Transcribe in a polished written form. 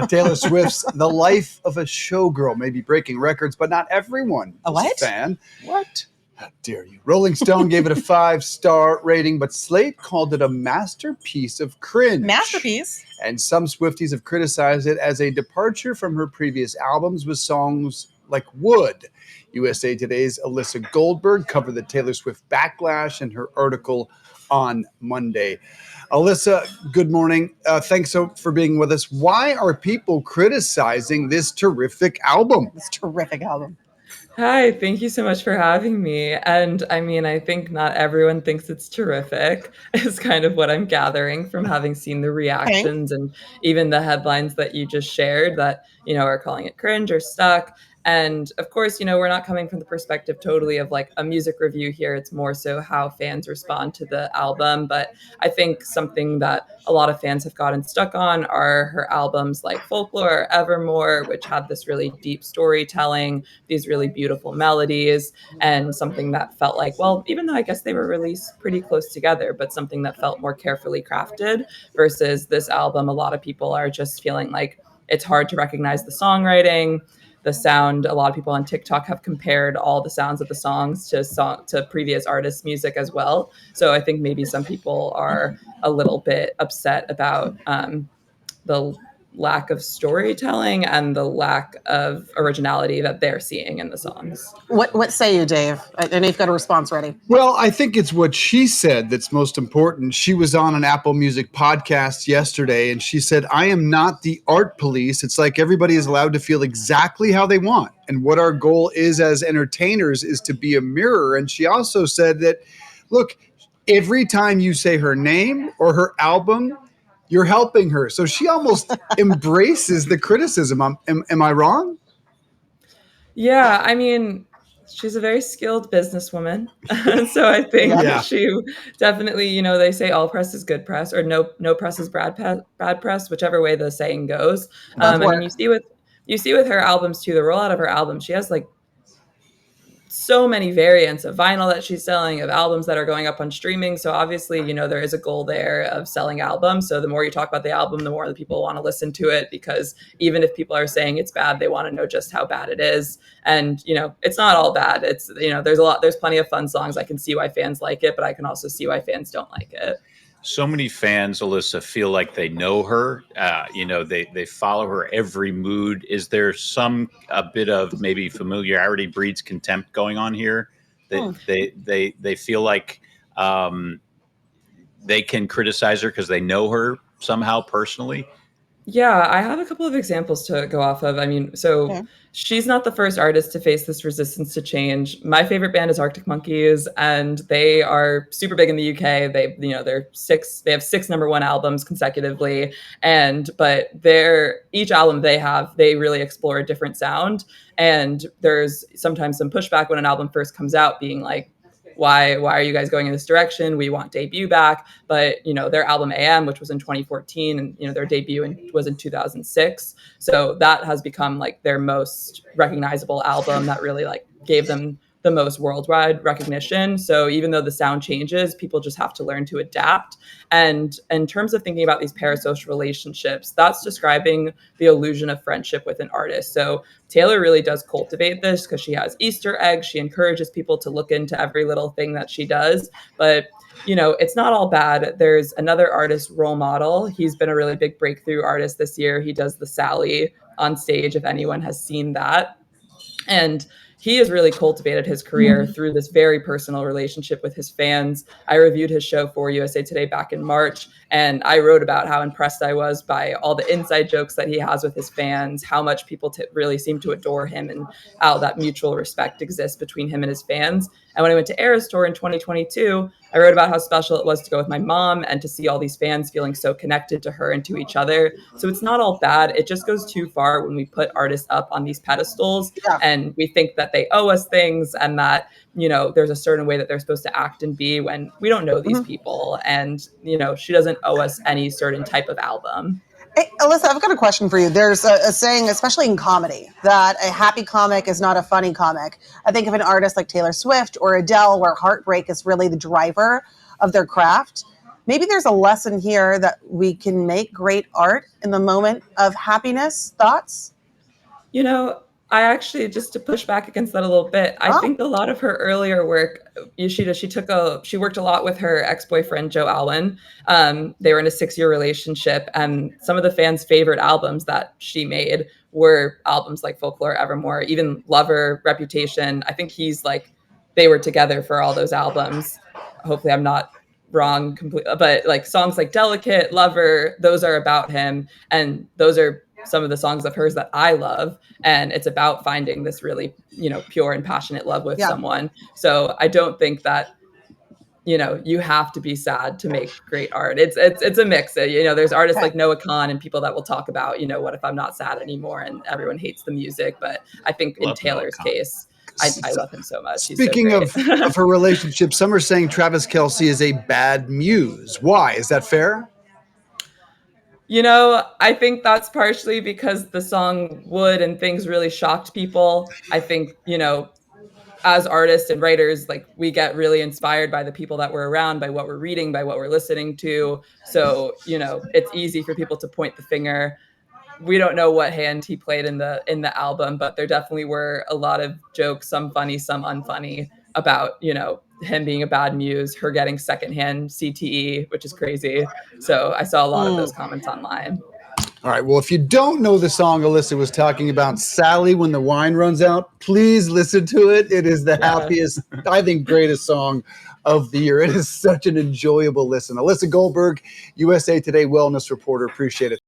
Taylor Swift's The Life of a Showgirl may be breaking records, but not everyone is a fan. What? How dare you? Rolling Stone gave it a 5-star rating, but Slate called it a masterpiece of cringe. Masterpiece? And some Swifties have criticized it as a departure from her previous albums with songs like Wood. USA Today's Alyssa Goldberg covered the Taylor Swift backlash in her article on Monday. Alyssa, good morning. Thanks for being with us. Why are people criticizing this terrific album? This terrific album. Hi, thank you so much for having me. And I mean, I think not everyone thinks it's terrific, is kind of what I'm gathering from having seen the reactions and even the headlines that you just shared that, are calling it cringe or stuck. And of course, we're not coming from the perspective totally of like a music review here. It's more so how fans respond to the album. But I think something that a lot of fans have gotten stuck on are her albums like Folklore, Evermore, which had this really deep storytelling, these really beautiful melodies, and something that felt like, well, even though I guess they were released pretty close together, but something that felt more carefully crafted versus this album. A lot of people are just feeling like it's hard to recognize the songwriting, the sound. A lot of people on TikTok have compared all the sounds of the songs to previous artists' music as well. So I think maybe some people are a little bit upset about the lack of storytelling and the lack of originality that they're seeing in the songs. What say you, Dave? I know you've got a response ready. Well, I think it's what she said that's most important. She was on an Apple Music podcast yesterday, and she said, I am not the art police. It's like everybody is allowed to feel exactly how they want. And what our goal is as entertainers is to be a mirror. And she also said that, look, every time you say her name or her album, you're helping her. So she almost embraces the criticism. Am I wrong? Yeah, I mean, she's a very skilled businesswoman. So I think that she definitely, they say all press is good press, or no press is bad press, whichever way the saying goes. I mean, you see with her albums too, the rollout of her album, she has like so many variants of vinyl that she's selling, of albums that are going up on streaming. So obviously, there is a goal there of selling albums. So the more you talk about the album, the more the people want to listen to it, because even if people are saying it's bad, they want to know just how bad it is. And, it's not all bad. It's, there's plenty of fun songs. I can see why fans like it, but I can also see why fans don't like it. So many fans, Alyssa, feel like they know her. They follow her every mood. Is there a bit of maybe familiarity breeds contempt going on here? They feel like they can criticize her because they know her somehow personally. Yeah, I have a couple of examples to go off of. I mean, she's not the first artist to face this resistance to change. My favorite band is Arctic Monkeys, and they are super big in the UK. They have 6 number 1 albums consecutively, but each album they really explore a different sound. And there's sometimes some pushback when an album first comes out, being like, why are you guys going in this direction? We want debut back. But, their album AM, which was in 2014, and, their debut was in 2006. So that has become like their most recognizable album that really like gave them the most worldwide recognition. So even though the sound changes, people just have to learn to adapt. And in terms of thinking about these parasocial relationships, that's describing the illusion of friendship with an artist. So Taylor really does cultivate this because she has Easter eggs. She encourages people to look into every little thing that she does. But it's not all bad. There's another artist, Role Model. He's been a really big breakthrough artist this year. He does the Sally on stage, if anyone has seen that. And he has really cultivated his career through this very personal relationship with his fans. I reviewed his show for USA Today back in March, and I wrote about how impressed I was by all the inside jokes that he has with his fans, how much people really seem to adore him, and how that mutual respect exists between him and his fans. And when I went to Eras Tour in 2022, I wrote about how special it was to go with my mom and to see all these fans feeling so connected to her and to each other. So it's not all bad. It just goes too far when we put artists up on these pedestals and we think that they owe us things and that, there's a certain way that they're supposed to act and be, when we don't know these people. And, she doesn't owe us any certain type of album. Hey, Alyssa, I've got a question for you. There's a saying, especially in comedy, that a happy comic is not a funny comic. I think of an artist like Taylor Swift or Adele, where heartbreak is really the driver of their craft. maybe there's a lesson here that we can make great art in the moment of happiness. Thoughts? You know, I actually, just to push back against that a little bit, I think a lot of her earlier work, she worked a lot with her ex-boyfriend Joe Alwyn. They were in a 6-year relationship, and some of the fans' favorite albums that she made were albums like Folklore, Evermore, even Lover, Reputation. I think they were together for all those albums. Hopefully, I'm not wrong completely, but like songs like Delicate, Lover, those are about him, and those are some of the songs of hers that I love. And it's about finding this really, pure and passionate love with someone. So I don't think that, you have to be sad to make great art. It's a mix. There's artists like Noah Kahn and people that will talk about, what if I'm not sad anymore, and everyone hates the music. But I think in Taylor's case, I love him so much. Speaking of her relationship, some are saying Travis Kelce is a bad muse. Why? Is that fair? I think that's partially because the song Would and Things really shocked people. I think, as artists and writers, like, we get really inspired by the people that we're around, by what we're reading, by what we're listening to. So, it's easy for people to point the finger. We don't know what hand he played in the album, but there definitely were a lot of jokes, some funny, some unfunny, about, him being a bad muse, her getting secondhand CTE, which is crazy. So I saw a lot of those comments online. All right. Well, if you don't know the song Alyssa was talking about, Sally, When the Wine Runs Out, please listen to it. It is the happiest, I think, greatest song of the year. It is such an enjoyable listen. Alyssa Goldberg, USA Today wellness reporter. Appreciate it.